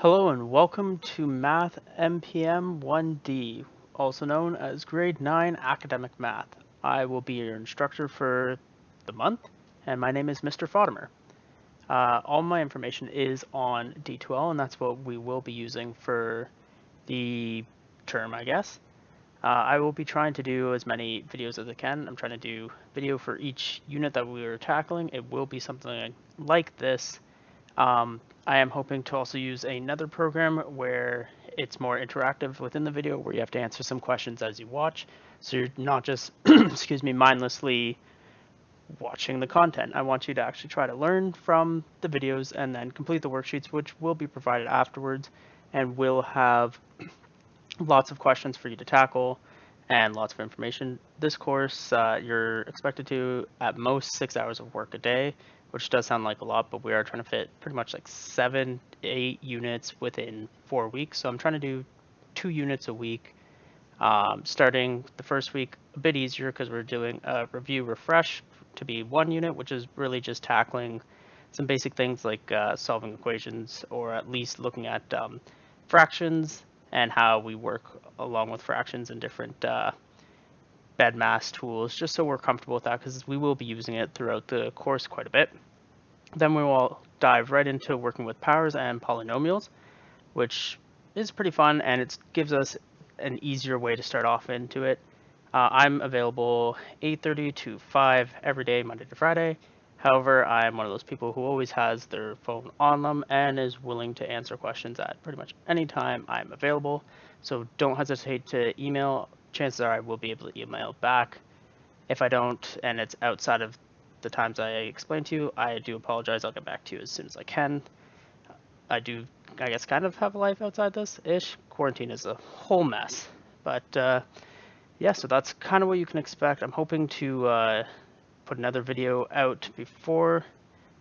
Hello and welcome to Math MPM 1D, also known as Grade 9 Academic Math. I will be your instructor for the month, and my name is Mr. Fodimer. All my information is on D2L, and that's what we will be using for the term, I guess. I will be trying to do as many videos as I can. I'm trying to do video for each unit that we are tackling. It will be something like this. I am hoping to also use another program where it's more interactive within the video, where you have to answer some questions as you watch, so you're not just excuse me, mindlessly watching the content. I want you to actually try to learn from the videos and then complete the worksheets, which will be provided afterwards, and will have lots of questions for you to tackle and lots of information. This course, you're expected to at most 6 hours of work a day, which does sound like a lot, but we are trying to fit pretty much like 7, 8 units within 4 weeks. So I'm trying to do 2 units a week. Starting the first week a bit easier because we're doing a review refresh to be 1 unit, which is really just tackling some basic things like solving equations, or at least looking at fractions and how we work along with fractions and different BEDMAS tools, just so we're comfortable with that, because we will be using it throughout the course quite a bit. Then we will dive right into working with powers and polynomials, which is pretty fun, and it gives us an easier way to start off into it. I'm available 8:30 to 5 every day, Monday to Friday. However, I'm one of those people who always has their phone on them and is willing to answer questions at pretty much any time I'm available. So don't hesitate to email. Chances are I will be able to email back. If I don't, and it's outside of the times I explained to you, I do apologize. I'll get back to you as soon as I can. I do, I guess, kind of have a life outside this-ish. Quarantine is a whole mess. But yeah, so that's kind of what you can expect. I'm hoping to put another video out before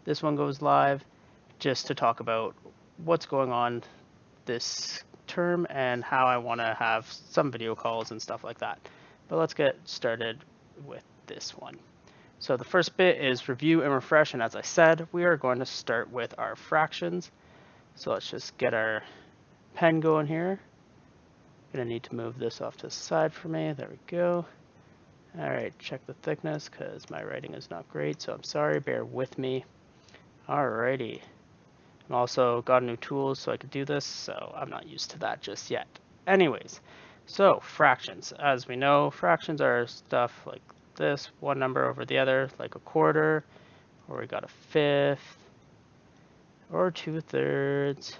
this one goes live, just to talk about what's going on this term and how I want to have some video calls and stuff like that. But let's get started with this one. So the first bit is review and refresh, and as I said, we are going to start with our fractions. So let's just get our pen going here. Gonna need to move this off to the side for me. There we go. All right, check the thickness because my writing is not great, so I'm sorry, bear with me. Alrighty. I'm also got new tools so I could do this, so I'm not used to that just yet. Anyways, so fractions. As we know, fractions are stuff like this, one number over the other, like a quarter, or we got a fifth, or 2/3,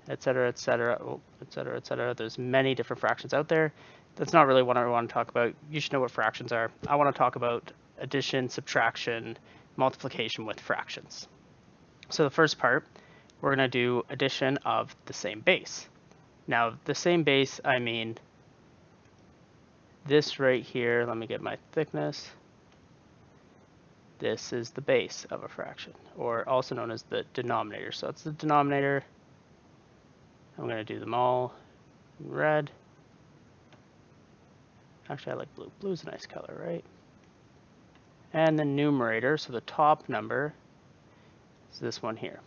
etc., etc., etc., etc. There's many different fractions out there. That's not really what I want to talk about. You should know what fractions are. I want to talk about addition, subtraction, multiplication with fractions. So the first part, we're going to do addition of the same base. Now, the same base, I mean this right here. Let me get my thickness. This is the base of a fraction, or also known as the denominator. So it's the denominator. I'm going to do them all in red. Actually, I like blue. Blue's a nice color, right? And the numerator, so the top number, is this one here.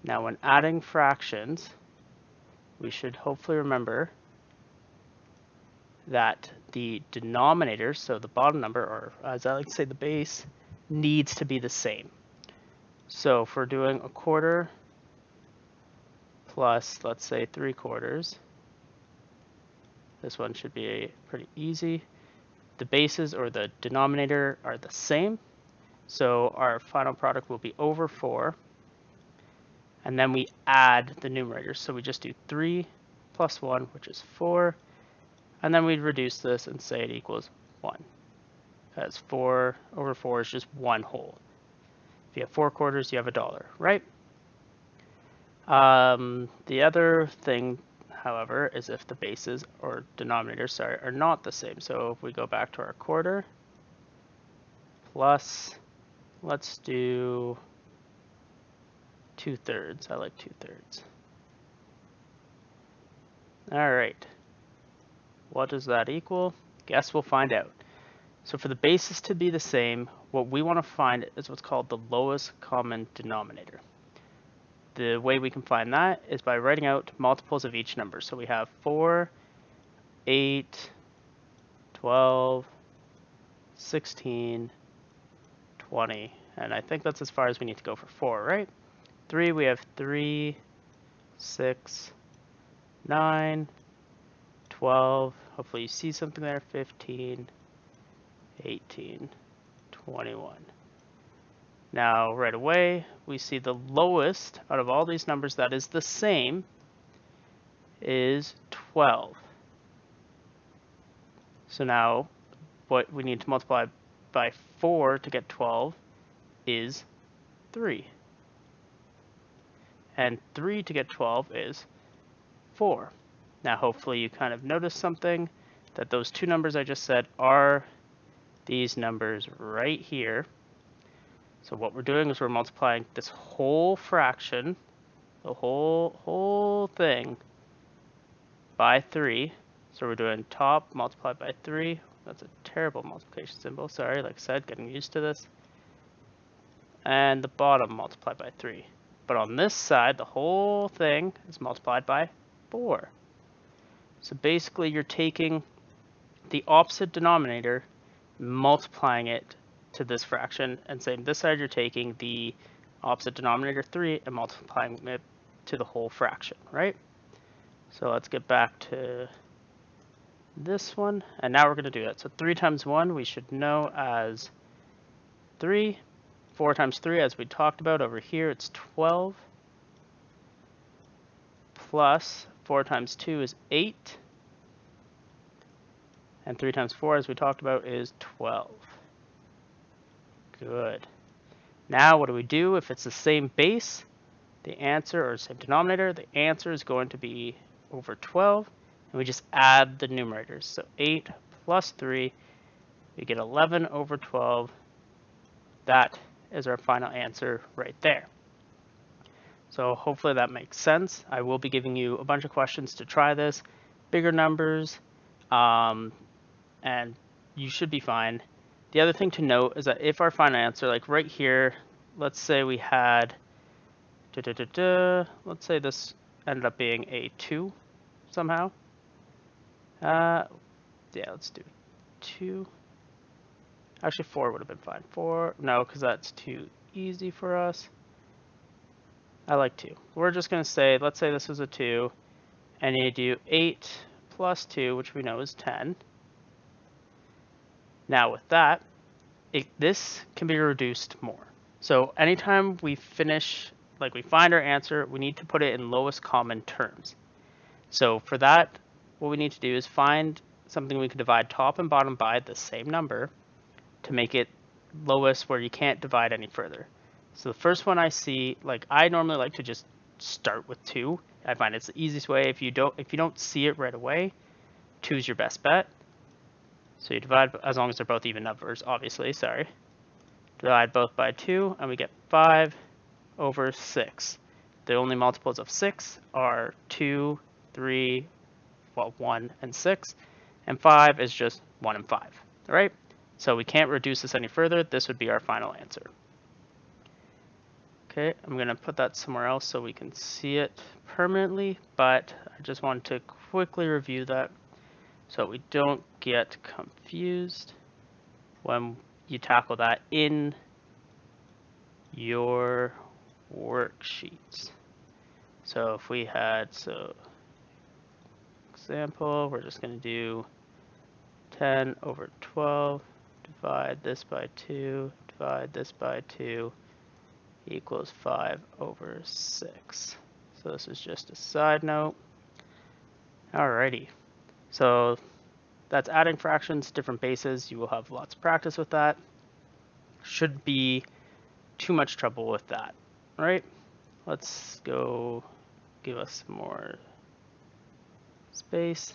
Now, when adding fractions, we should hopefully remember that the denominator, so the bottom number, or as I like to say, the base, needs to be the same. So if we're doing a quarter plus, let's say, 3/4, this one should be pretty easy. The bases, or the denominator, are the same. So our final product will be over 4. And then we add the numerators. So we just do 3 plus 1, which is 4. And then we reduce this and say it equals 1. Because 4 over 4 is just 1 whole. If you have 4/4, you have $1, right? The other thing, however, is if the bases, or denominators, sorry, are not the same. So if we go back to our quarter plus, let's do 2/3. I like 2/3. All right. What does that equal? Guess we'll find out. So for the bases to be the same, what we want to find is what's called the lowest common denominator. the way we can find that is by writing out multiples of each number. So we have 4, 8, 12, 16, 20, and I think that's as far as we need to go for 4, right? 3, we have 3, 6, 9, 12, hopefully you see something there, 15, 18, 21. Now, right away, we see the lowest out of all these numbers that is the same is 12. So now, what we need to multiply by 4 to get 12 is 3. And 3 to get 12 is 4. Now, hopefully you kind of noticed something, that those two numbers I just said are these numbers right here. So what we're doing is we're multiplying this whole fraction, the whole thing, by 3. So we're doing top multiplied by 3. That's a terrible multiplication symbol. Sorry, like I said, getting used to this. And the bottom multiplied by 3. But on this side, the whole thing is multiplied by 4. So basically, you're taking the opposite denominator, multiplying it to this fraction, and saying this side you're taking the opposite denominator 3 and multiplying it to the whole fraction, right? So let's get back to this one, and now we're going to do that. So 3 times 1 we should know as 3. 4 times 3, as we talked about over here, it's 12. Plus 4 times 2 is 8. And 3 times 4, as we talked about, is 12. Good. Now what do we do if it's the same base? The answer, or same denominator, the answer is going to be over 12. And we just add the numerators. So 8 plus 3, we get 11 over 12. That is our final answer right there. So hopefully that makes sense. I will be giving you a bunch of questions to try this, bigger numbers, and you should be fine. The other thing to note is that if our final answer, like right here, let's say we had, let's say this ended up being a 2 somehow. Yeah, let's do 2. Actually, 4 would have been fine. 4, no, because that's too easy for us. I like 2. We're just going to say, let's say this was a 2, and you do 8 plus 2, which we know is 10. Now with that, this can be reduced more. So anytime we finish, like we find our answer, we need to put it in lowest common terms. So for that, what we need to do is find something we can divide top and bottom by the same number to make it lowest where you can't divide any further. So the first one I see, like I normally like to just start with 2. I find it's the easiest way. If you don't see it right away, 2 is your best bet. So you divide, as long as they're both even numbers, obviously, sorry. Divide both by 2, and we get 5 over 6. The only multiples of 6 are 2, 3, 1, and 6. And 5 is just 1 and 5, all right? So we can't reduce this any further. This would be our final answer. Okay, I'm going to put that somewhere else so we can see it permanently, but I just wanted to quickly review that so we don't get confused when you tackle that in your worksheets. So if we had, example, we're just going to do 10 over 12, divide this by 2, divide this by 2, equals 5 over 6. So this is just a side note. Alrighty, so that's adding fractions, different bases. You will have lots of practice with that. Should be too much trouble with that, right? Let's go give us some more space.